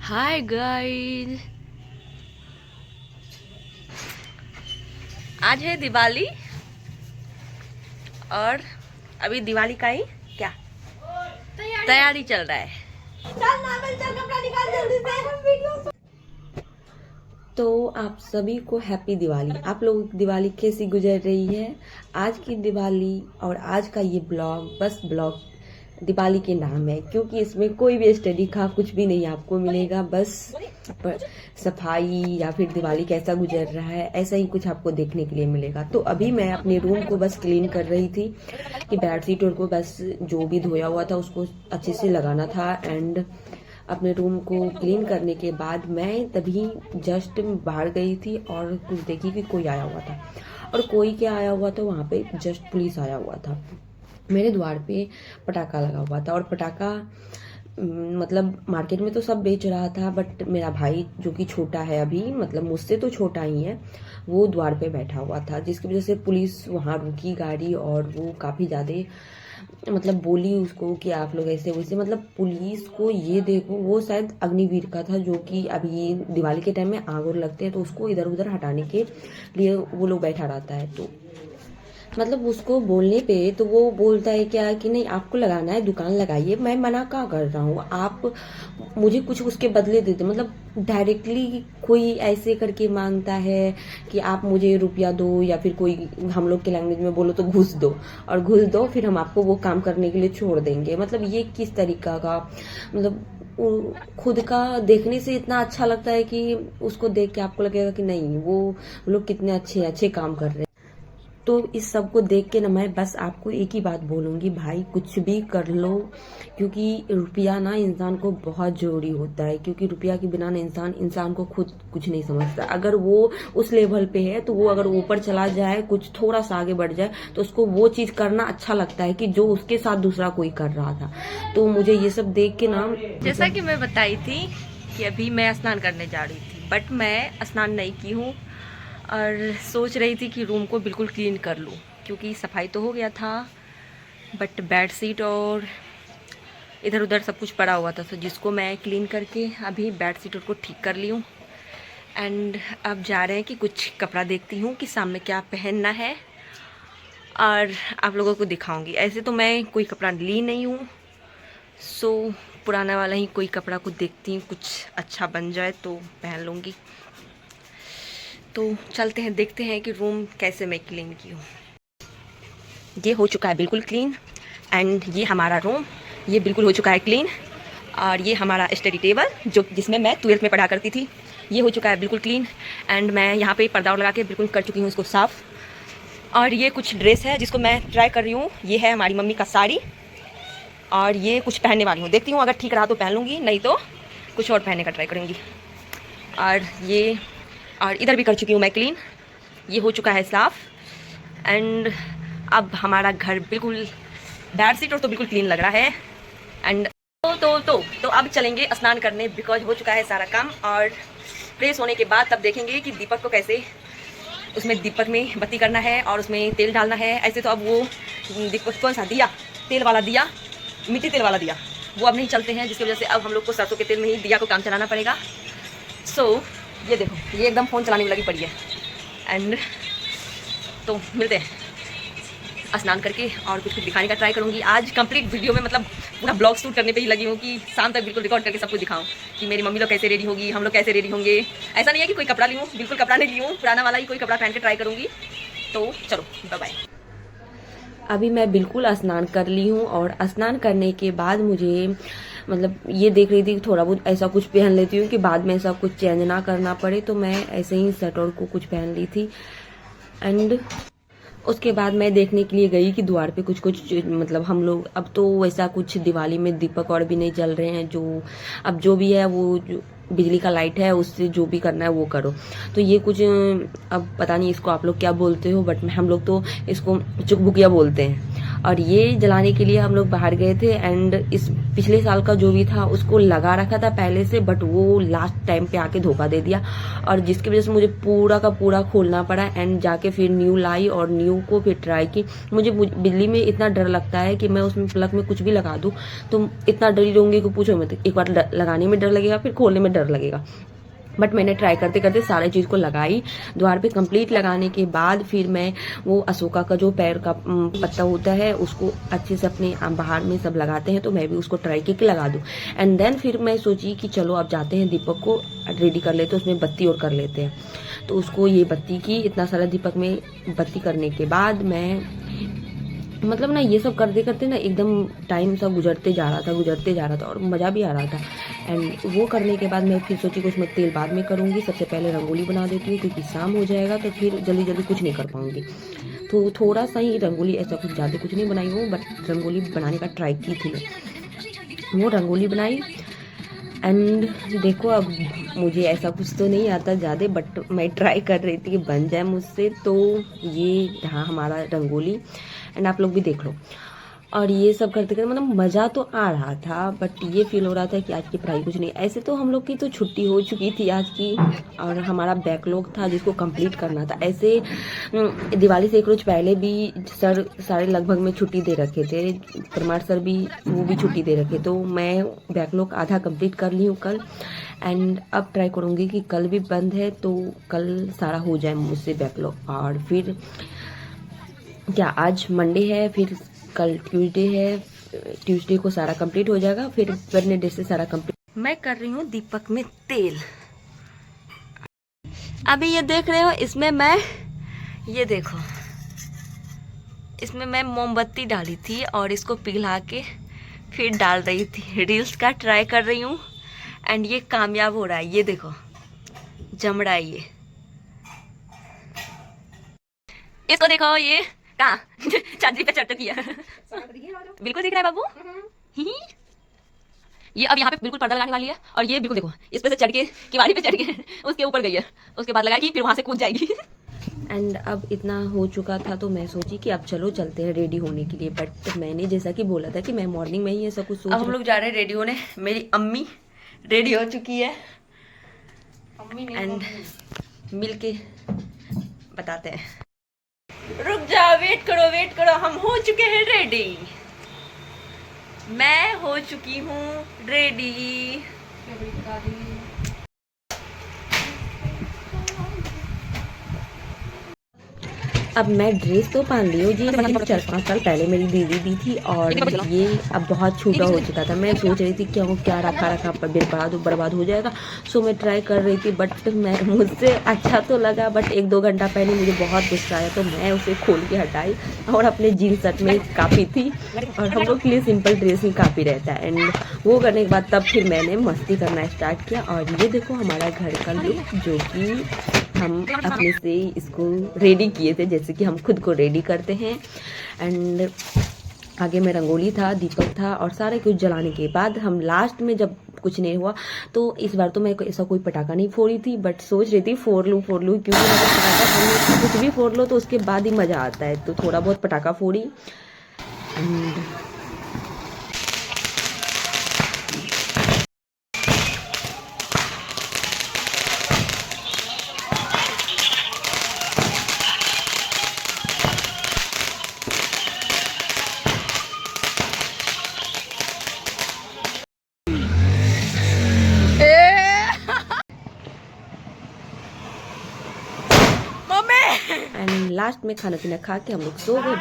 Hi guys, आज है दिवाली और अभी दिवाली का ही क्या तैयारी चल रहा है। चल कपड़ा निकाल जल्दी से। तो आप सभी को हैप्पी दिवाली। आप लोग दिवाली कैसी गुजर रही है? आज की दिवाली और आज का ये ब्लॉग बस ब्लॉग दिवाली के नाम है, क्योंकि इसमें कोई भी स्टडी का कुछ भी नहीं आपको मिलेगा। बस सफाई या फिर दिवाली कैसा गुजर रहा है ऐसा ही कुछ आपको देखने के लिए मिलेगा। तो अभी मैं अपने रूम को बस क्लीन कर रही थी कि बेडशीट और को बस जो भी धोया हुआ था उसको अच्छे से लगाना था। एंड अपने रूम को क्लीन करने के बाद मैं तभी जस्ट बाहर गई थी और कुछ देखी कि कोई आया हुआ था। और कोई क्या आया हुआ था, वहाँ पे जस्ट पुलिस आया हुआ था। मेरे द्वार पे पटाखा लगा हुआ था और पटाखा मतलब मार्केट में तो सब बेच रहा था, बट मेरा भाई जो कि छोटा है अभी, मतलब मुझसे तो छोटा ही है, वो द्वार पे बैठा हुआ था, जिसकी वजह से पुलिस वहाँ रुकी गाड़ी और वो काफ़ी ज़्यादा मतलब बोली उसको कि आप लोग ऐसे वैसे। मतलब पुलिस को ये देखो, वो शायद अग्निवीर का था जो कि अभी दिवाली के टाइम में आग और लगते हैं तो उसको इधर उधर हटाने के लिए वो लोग बैठा रहता है। तो मतलब उसको बोलने पे तो वो बोलता है क्या कि नहीं आपको लगाना है दुकान लगाइए। मैं मना क्या कर रहा हूँ, आप मुझे कुछ उसके बदले देते। मतलब डायरेक्टली कोई ऐसे करके मांगता है कि आप मुझे रुपया दो, या फिर कोई हम लोग के लैंग्वेज में बोलो तो घूस दो, और घूस दो फिर हम आपको वो काम करने के लिए छोड़ देंगे। मतलब ये किस तरीका का, मतलब खुद का देखने से इतना अच्छा लगता है कि उसको देख के आपको लगेगा कि नहीं वो लोग कितने अच्छे अच्छे काम कर रहे हैं। तो इस सब को देख के ना मैं बस आपको एक ही बात बोलूंगी, भाई कुछ भी कर लो, क्योंकि रुपया ना इंसान को बहुत जरूरी होता है। क्योंकि रुपया के बिना ना इंसान को खुद कुछ नहीं समझता। अगर वो उस लेवल पे है तो वो अगर ऊपर चला जाए, कुछ थोड़ा सा आगे बढ़ जाए, तो उसको वो चीज करना अच्छा लगता है कि जो उसके साथ दूसरा कोई कर रहा था। तो मुझे ये सब देख के ना, जैसा कि मैं बताई थी कि अभी मैं स्नान करने जा रही थी, बट मैं स्नान नहीं की हूँ और सोच रही थी कि रूम को बिल्कुल क्लीन कर लूँ, क्योंकि सफाई तो हो गया था बट बेडशीट और इधर उधर सब कुछ पड़ा हुआ था, तो जिसको मैं क्लीन करके अभी बेडशीट को ठीक कर ली हूँ। एंड अब जा रहे हैं कि कुछ कपड़ा देखती हूँ कि सामने क्या पहनना है और आप लोगों को दिखाऊंगी। ऐसे तो मैं कोई कपड़ा ली नहीं हूँ, सो पुराना वाला ही कोई कपड़ा को देखती हूँ, कुछ अच्छा बन जाए तो पहन लूँगी। तो चलते हैं, देखते हैं कि रूम कैसे मैं क्लीन की हूँ। ये हो चुका है बिल्कुल क्लीन। एंड ये हमारा रूम, ये बिल्कुल हो चुका है क्लीन। और ये हमारा स्टडी टेबल जो जिसमें मैं 12th में पढ़ा करती थी, ये हो चुका है बिल्कुल क्लीन। एंड मैं यहाँ पे पर्दा लगा के बिल्कुल कर चुकी हूँ इसको साफ़। और ये कुछ ड्रेस है जिसको मैं ट्राई कर रही हूँ। ये है हमारी मम्मी का साड़ी और ये कुछ पहनने वाली हूँ, देखती हूँ अगर ठीक रहा तो पहन लूँगी, नहीं तो कुछ और पहनने का ट्राई करूँगी। और इधर भी कर चुकी हूँ मैं क्लीन, ये हो चुका है साफ़। एंड अब हमारा घर बिल्कुल बेडशीट और तो बिल्कुल क्लीन लग रहा है। एंड तो अब चलेंगे स्नान करने, बिकॉज हो चुका है सारा काम। और फ्रेश होने के बाद तब देखेंगे कि दीपक को कैसे, उसमें दीपक में बत्ती करना है और उसमें तेल डालना है। ऐसे तो अब वो दीपक कौन सा दिया, तेल वाला दिया, मिट्टी तेल वाला दिया, वो अब नहीं चलते हैं, जिसकी वजह से अब हम लोग को सरसों के तेल में ही दिया को काम चलाना पड़ेगा। सो ये देखो, ये एकदम फ़ोन चलाने में लगी पड़ी है। एंड तो मिलते हैं स्नान करके और कुछ कुछ दिखाने का ट्राई करूँगी आज कंप्लीट वीडियो में। मतलब पूरा ब्लॉग शूट करने पे ही लगी हूँ कि शाम तक बिल्कुल रिकॉर्ड करके सब कुछ दिखाऊँ कि मेरी मम्मी लोग कैसे रेडी होगी, हम लोग कैसे रेडी होंगे। ऐसा नहीं है कि कोई कपड़ा ली हूँ, बिल्कुल कपड़ा नहीं ली हूँ, पुराना वाला ही कोई कपड़ा पहन के ट्राई करूँगी। तो चलो बाय बाय। अभी मैं बिल्कुल स्नान कर ली हूँ और स्नान करने के बाद मुझे मतलब ये देख रही थी कि थोड़ा बहुत ऐसा कुछ पहन लेती हूँ कि बाद में ऐसा कुछ चेंज ना करना पड़े, तो मैं ऐसे ही शर्ट और को कुछ पहन ली थी। एंड उसके बाद मैं देखने के लिए गई कि द्वार पे कुछ कुछ मतलब हम लोग अब तो वैसा कुछ दिवाली में दीपक और भी नहीं जल रहे हैं, जो अब जो भी है वो जो बिजली का लाइट है उससे जो भी करना है वो करो। तो ये कुछ अब पता नहीं इसको आप लोग क्या बोलते हो, बट हम लोग तो इसको चुकभुकिया बोलते हैं। और ये जलाने के लिए हम लोग बाहर गए थे एंड इस पिछले साल का जो भी था उसको लगा रखा था पहले से, बट वो लास्ट टाइम पे आके धोखा दे दिया और जिसकी वजह से मुझे पूरा का पूरा खोलना पड़ा एंड जाके फिर न्यू लाई और न्यू को फिर ट्राई की। मुझे बिजली में इतना डर लगता है कि मैं उसमें प्लग में कुछ भी लगा दूं तो इतना डरी रहूंगी कि पूछो मत। एक बार लगाने में डर लगेगा फिर खोलने में डर लगेगा, बट मैंने ट्राई करते करते सारे चीज को लगाई। द्वार पे कंप्लीट लगाने के बाद फिर मैं वो अशोका का जो पैर का पत्ता होता है उसको अच्छे से अपने बाहर में सब लगाते हैं, तो मैं भी उसको ट्राई की लगा दूं। एंड देन फिर मैं सोची कि चलो अब जाते हैं दीपक को रेडी कर लेते हैं, उसमें बत्ती और कर लेते हैं। तो उसको ये बत्ती की, इतना सारा दीपक में बत्ती करने के बाद मैं मतलब ना ये सब करते करते ना एकदम टाइम सब गुजरते जा रहा था और मज़ा भी आ रहा था। एंड वो करने के बाद मैं फिर सोची कि उसमें तेल बाद में करूँगी, सबसे पहले रंगोली बना देती हूँ क्योंकि शाम हो जाएगा तो फिर जल्दी जल्दी कुछ नहीं कर पाऊँगी। तो थोड़ा सा ही रंगोली, ऐसा कुछ ज़्यादा कुछ नहीं बनाई हूँ, बट रंगोली बनाने का ट्राई की थी मैं। वो रंगोली बनाई एंड देखो अब मुझे ऐसा कुछ तो नहीं आता ज़्यादा, बट मैं ट्राई कर रही थी कि बन जाए मुझसे। तो ये रहा हमारा रंगोली एंड आप लोग भी देख लो। और ये सब करते करते मतलब मज़ा तो आ रहा था, बट ये फील हो रहा था कि आज की पढ़ाई कुछ नहीं। ऐसे तो हम लोग की तो छुट्टी हो चुकी थी आज की और हमारा बैकलॉग था जिसको कंप्लीट करना था। ऐसे दिवाली से एक रोज पहले भी सर सारे लगभग में छुट्टी दे रखे थे, परमार सर भी वो भी छुट्टी दे रखे, तो मैं बैकलॉग आधा कंप्लीट कर ली हूँ कल। एंड अब ट्राई करूँगी कि कल भी बंद है तो कल सारा हो जाए मुझसे बैकलॉग। और फिर क्या आज मंडे है, फिर कल ट्यूसडे है, ट्यूसडे को सारा कंप्लीट हो जाएगा, फिर वेडनेसडे से सारा कंप्लीट। मैं कर रही हूँ दीपक में तेल। अभी ये देख रहे हो, इसमें मैं ये देखो, इसमें मैं मोमबत्ती डाली थी और इसको पिघला के फिर डाल रही थी। रील्स का ट्राई कर रही हूँ एंड ये कामयाब हो रहा है। ये देखो जम रहा है। ये इसको देखो, ये कहाँ चादरी पे चढ़ किया बिल्कुल दिख रहा है बाबू। ये अब यहाँ पे बिल्कुल पर्दा लगाने वाली है और ये बिल्कुल देखो इस पे से चढ़ के किवाड़ी पे चढ़ के उसके ऊपर गई है, उसके बाद लगाएगी फिर वहां से कूद जाएगी। एंड अब इतना हो चुका था तो मैं सोची कि अब चलो चलते हैं रेडी होने के लिए, बट मैंने जैसा कि बोला था कि मैं मॉर्निंग में ही ऐसा कुछ सोच। अब हम लोग जा रहे हैं रेडी होने। मेरी अम्मी रेडी हो चुकी है एंड मिलके बताते हैं। रुक जाओ, वेट करो, हम हो चुके हैं रेडी। मैं हो चुकी हूँ रेडी। अब मैं ड्रेस तो पहन ली हूँ जी, 4-5 साल पहले मेरी दीदी दी थी और ये अब बहुत छोटा हो चुका था। मैं सोच रही थी क्या रखा बर्बाद हो जाएगा। सो मैं ट्राई कर रही थी, बट मैं मुझसे अच्छा तो लगा, बट 1-2 घंटा पहले मुझे बहुत गुस्सा आया तो मैं उसे खोल के हटाई और अपने जीन्स शर्ट में काफ़ी थी और हम लोग के लिए सिंपल ड्रेस ही काफ़ी रहता है। एंड वो करने के बाद तब फिर मैंने मस्ती करना स्टार्ट किया। और ये देखो हमारा घर का लुक, जो कि हम अपने से इसको रेडी किए थे जैसे कि हम खुद को रेडी करते हैं। एंड आगे में रंगोली था, दीपक था और सारे कुछ जलाने के बाद हम लास्ट में जब कुछ नहीं हुआ तो इस बार तो मैं ऐसा कोई पटाखा नहीं फोड़ी थी, बट सोच रही थी फोड़ लूँ क्योंकि अगर पटाखा फोड़ने कुछ भी फोड़ लो तो उसके बाद ही मज़ा आता है। तो थोड़ा बहुत पटाखा फोड़ी एंड लास्ट में खाना पीना खा के हम लोग सो गए।